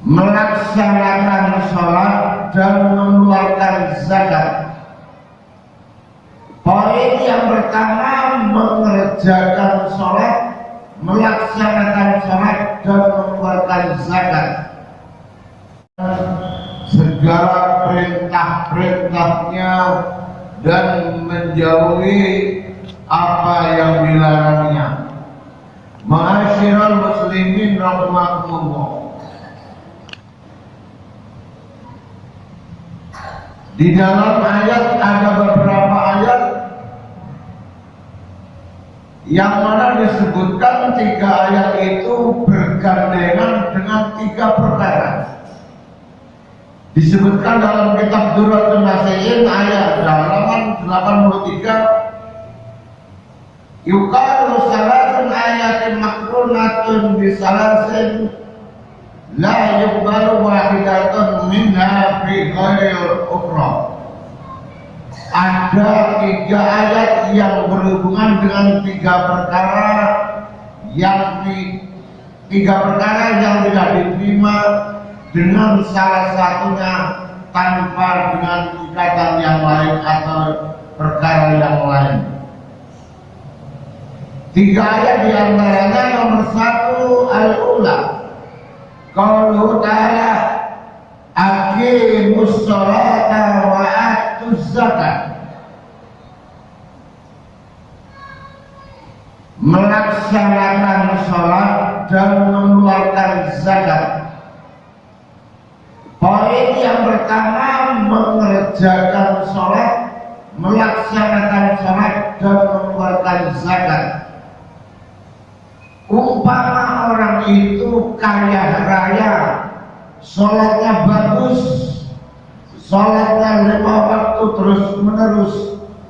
melaksanakan sholat dan mengeluarkan zakat. Poin yang pertama, mengerjakan sholat, melaksanakan sholat dan mengeluarkan zakat. Segala perintah-perintahnya dan menjauhi apa yang dilarangnya. Ma'asyiral muslimin rahimakumullah. Di dalam ayat ada beberapa ayat yang mana disebutkan 3 ayat itu bergandengan dengan 3 perkara. Disebutkan dalam kitab Durratun Nasihin ayat halaman 83, yuqalu salatun ayatin makrunatun bisalasin la yuqbalu wahidatun minha fi ghairil ukhra. Ada 3 ayat yang berhubungan dengan 3 perkara yang 3 perkara yang tidak diterima dengan salah satunya tanpa dengan ikatan yang lain atau perkara yang lain. 3 ayat diantaranya nomor 1 al-ula, qaulu ta'ala aqimus sholata wa atuz zakat. Melaksanakan sholat dan mengeluarkan zakat. Poin yang pertama, mengerjakan sholat, melaksanakan sholat dan mengeluarkan zakat. Umpama orang itu kaya raya, sholatnya bagus, sholatnya 5 waktu terus menerus,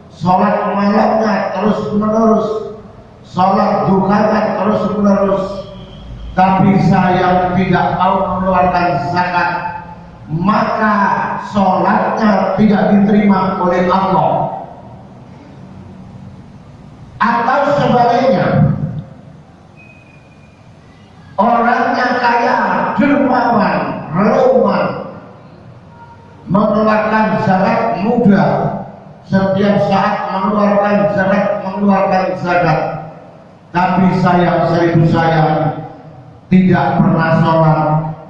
sholat malamnya terus menerus, sholat duhanya terus menerus, tapi sayang tidak mau mengeluarkan zakat, maka sholatnya tidak diterima oleh Allah. Atau sebaliknya, orangnya kaya, dermawan, reluman, mengeluarkan zakat mudah, setiap saat mengeluarkan zakat, tapi sayang seribu sayang tidak pernah sholat,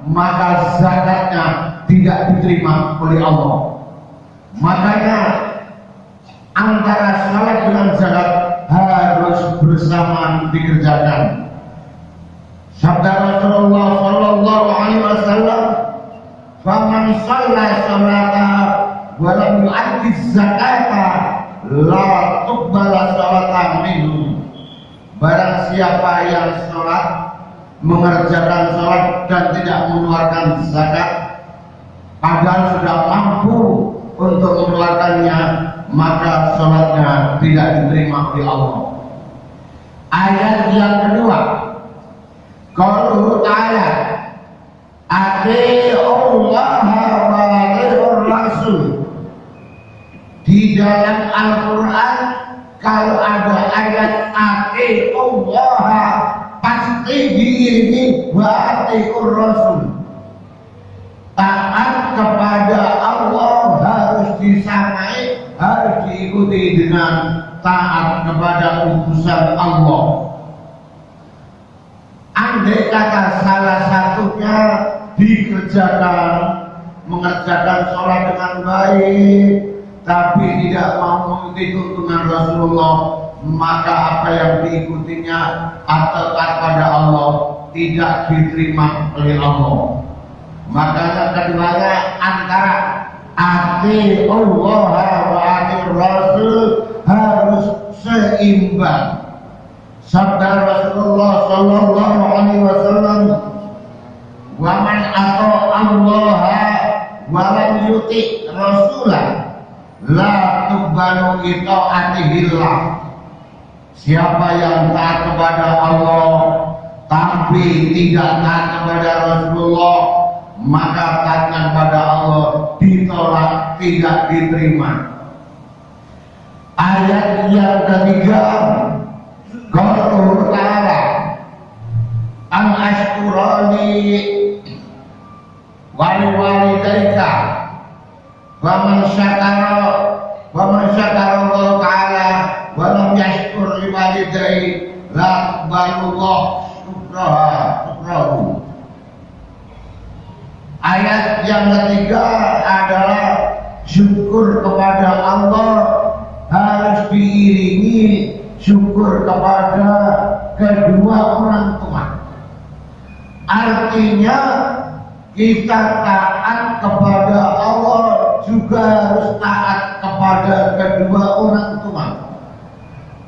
maka zakatnya tidak diterima oleh Allah. Makanya antara sholat dengan zakat harus bersamaan dikerjakan. Sabda Rasulullah sallallahu alaihi wasallam, "Faman shalla sholata wa lam yu'addi zakata la tuqbala sholatan minhu." Barang siapa yang sholat, mengerjakan sholat dan tidak mengeluarkan zakat, padahal sudah mampu untuk mengeluarkannya, maka sholatnya tidak diterima oleh Allah. Ayat yang kedua, qaulu ta'ala ati'ullaha wa ati'ur rasul. Di dalam Al-Quran kalau ada ayat ati'ullaha, pasti diiringi wa ati'ur rasul. Taat kepada Allah harus disamai, harus diikuti dengan taat kepada utusan Allah. Andai kata salah satunya dikerjakan, mengerjakan sholat dengan baik, tapi tidak mau mengikuti tuntunan Rasulullah, maka apa yang diikutinya atau taat pada Allah tidak diterima oleh Allah. Makanya keduanya antara ati'ullah wa ati'ur rasul harus seimbang. Sabda Rasulullah sallallahu alaihi wasallam, "Wa man ata'allaha wa lam yuti' rasulah la tuqbalu ita'atihillah." Siapa yang taat kepada Allah tapi tidak taat kepada Rasulullah, maka taatnya kepada Allah ditolak, tidak diterima. Ayat yang ketiga, qaulu ta'ala an ashkurani walidaika wa man syakara Allah ta'ala wa lam yashkur liwalidayhi la yaqbalullah syukrahu. Ayat yang ketiga adalah syukur kepada Allah harus diiringi syukur kepada kedua orang tua. Artinya kita taat kepada Allah juga harus taat kepada kedua orang tua.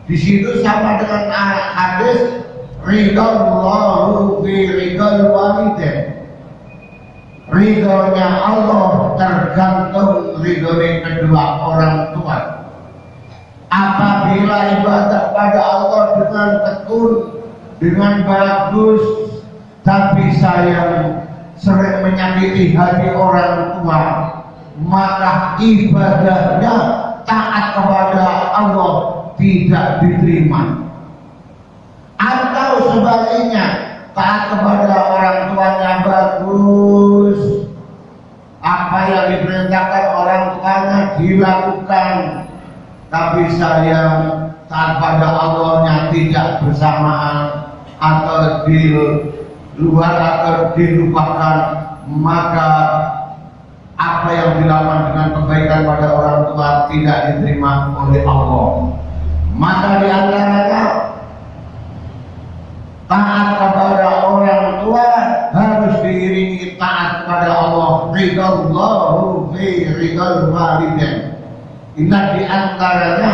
Di situ sama dengan hadis ridallahu bi ridal walidain. Ridhonya Allah tergantung ridhonya kedua orang tua. Apabila ibadah pada Allah dengan tekun, dengan bagus, tapi sayang sering menyakiti hati orang tua, maka ibadahnya taat kepada Allah tidak diterima. Atau sebaliknya, taat kepada orang tuanya bagus, apa yang diperintahkan orang tuanya dilakukan, tapi sayang taat pada Allahnya tidak bersamaan atau di luar atau dilupakan, maka apa yang dilakukan dengan kebaikan pada orang tua tidak diterima oleh Allah. Maka di antaranya taat kepada orang tua harus diiringi taat kepada Allah. Ridallahu fi ridal walidain. Ini di antaranya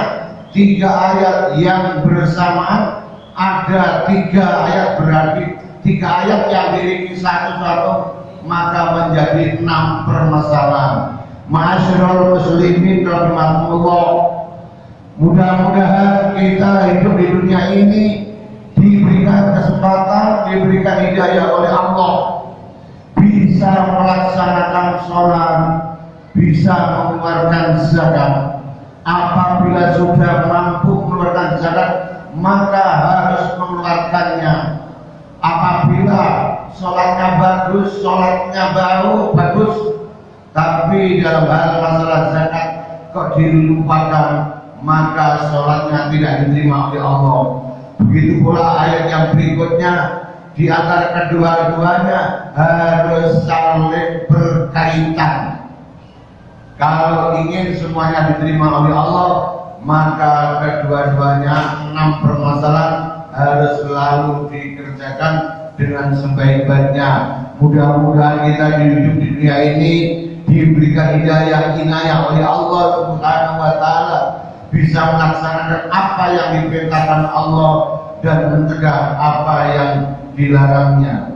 3 ayat yang bersamaan. Ada 3 ayat, berarti 3 ayat yang diiringi satu-satu maka menjadi 6 permasalahan. Ma'asyiral muslimin rahimakumullah, mudah-mudahan kita hidup di dunia ini diberikan kesempatan, diberikan hidayah oleh Allah, bisa melaksanakan sholat, bisa mengeluarkan zakat. Apabila sudah mampu mengeluarkan zakat, maka harus mengeluarkannya. Apabila sholatnya bagus, sholatnya bagus, tapi dalam hal masalah zakat kok dilupakan, maka sholatnya tidak diterima oleh Allah. Begitu pula ayat yang berikutnya, di antara kedua-duanya harus saling berkaitan. Kalau ingin semuanya diterima oleh Allah, maka kedua-duanya 6 permasalahan harus selalu dikerjakan dengan sebaik-baiknya. Mudah-mudahan kita hidup di dunia ini diberikan hidayah inayah oleh Allah Subhanahu wa Ta'ala, bisa melaksanakan apa yang diperintahkan Allah dan mencegah apa yang dilarangnya.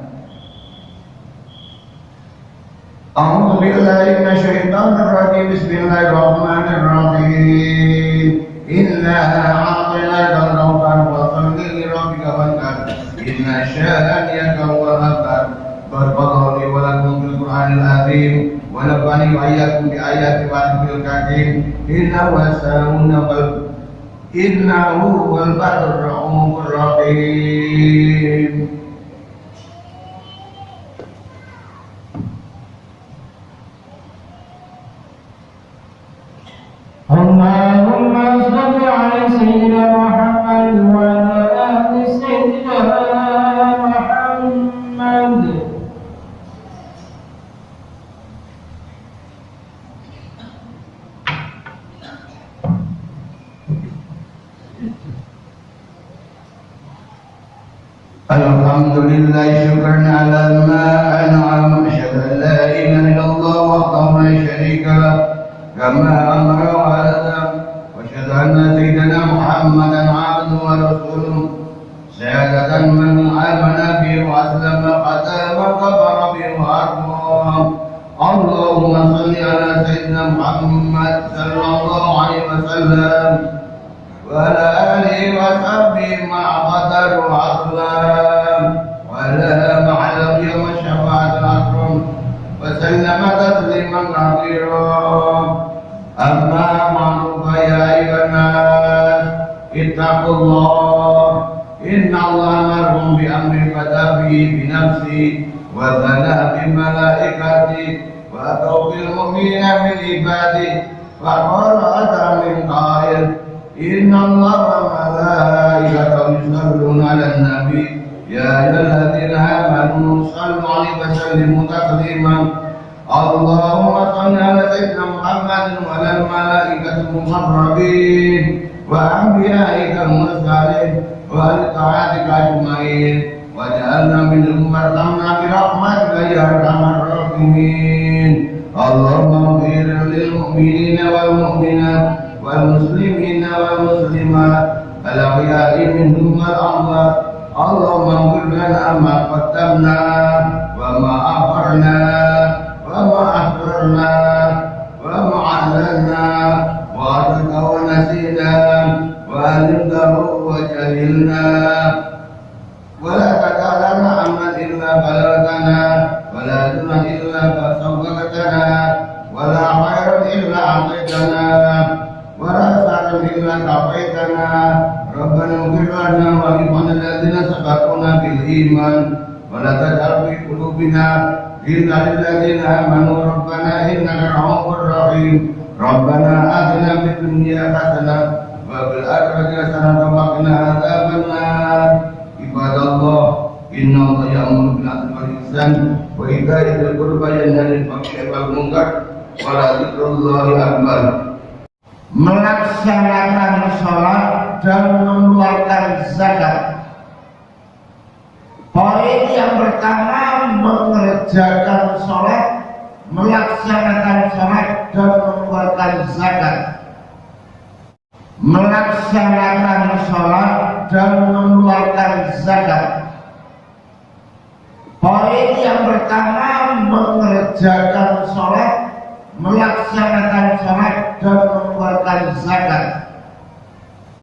A'udzu billahi minasyaitonir rajim. Bismillahirrahmanirrahim. Inna a'tainakal kautsar fasholli li rabbika wanhar. Inna syani'aka huwal abtar. Barakallahu li wa lakum fil Qur'anil azim wa nafa'ani wa iyyakum bi ayati wa bil karim. Innahu wal barrul rahim. Allahumma shalli ala sayyidina Muhammad wa ala ali sayyidina Muhammad. Alhamdulillah, syukran ala ma an'am. Asyhadu an la ilaha illallah wahdahu la syarika lah, kama amara wa azam. Wa asyhadu anna sayyidina Muhammadan abduhu wa rasuluh, syahadatan man amana bihi wa aslama qadama kafara bihi wa arham. Allahumma shalli ala sayyidina Muhammad sallallahu alaihi wasallam wa ala alihi wa sahbihi ma'a qadar wa aslam wa ala ma'alam yawm syafa'atul akram wa sallama tasliman katsiran. Amma ba'du, fa ya ayyuhan nas ittaqullah. Inna Allah amarahum bi amri fadabi bi nafsi wa thana bi malaikatihi الملائكة وأتوا بالمؤمنين من عباده فقال من قائل إن الله وملائكته يصلون على النبي يا أيها الذين آمنوا صلوا عليه وسلموا تسليما اللهم صل على سيدنا محمد وعلى الملائكة المقربين وأنبيائك المرسلين وآل طاعتك أجمعين واجعلنا منهم وارحمنا برحمتك يا أرحم الراحمين اللهم اغفر للمؤمنين والمؤمنات والمسلمين والمسلمات الأحياء منهم والأموات اللهم اغفر لنا ما قدمنا وما أخرنا وما أسررنا وما أعلنا وأترك ونسينا وعلمته وجهلنا ولا تدع لنا عملا إلا بلغتنا ولا دنا إلا فسوقتنا ولا خيرا إلا أعطيتنا ولا سعرا إلا كفيتنا ربنا اغفر لنا ولإخواننا الذين سبقونا بالإيمان ولا تجعل في قلوبنا غلا للذين آمنوا ربنا إنك رؤوف رحيم ربنا آتنا في الدنيا حسنة وفي الآخرة حسنة وقنا عذاب النار عباد الله إن الله يأمر بالعدل والإحسان وإيتاء ذي القربى وينهى عن الفحشاء والمنكر ولذكر الله أكبر. Melaksanakan sholat dan mengeluarkan zakat. Poin yang pertama, mengerjakan sholat, melaksanakan sholat dan mengeluarkan zakat. Melaksanakan sholat dan mengeluarkan zakat. Poin yang pertama, mengerjakan sholat, melaksanakan sholat dan mengeluarkan zakat.